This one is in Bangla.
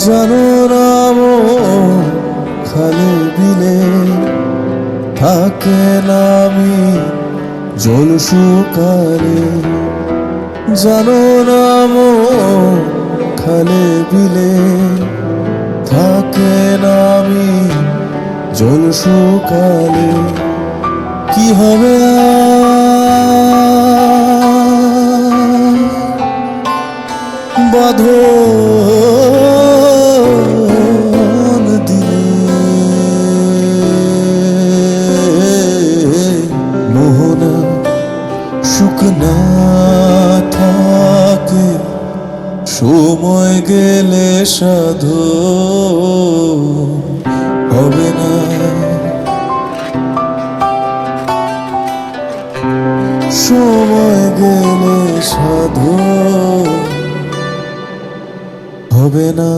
জানো না মন খালে বিলে থাকে না আমি জল শুকালে। জানো না মন খালে বিলে থাকে না আমি জল শুকালে। কি হবে বাঁধন দিলে মোহনা সুখ না থাকে সময় গেলে সাধু হবে না। সময় গেলে সাধু হবে না।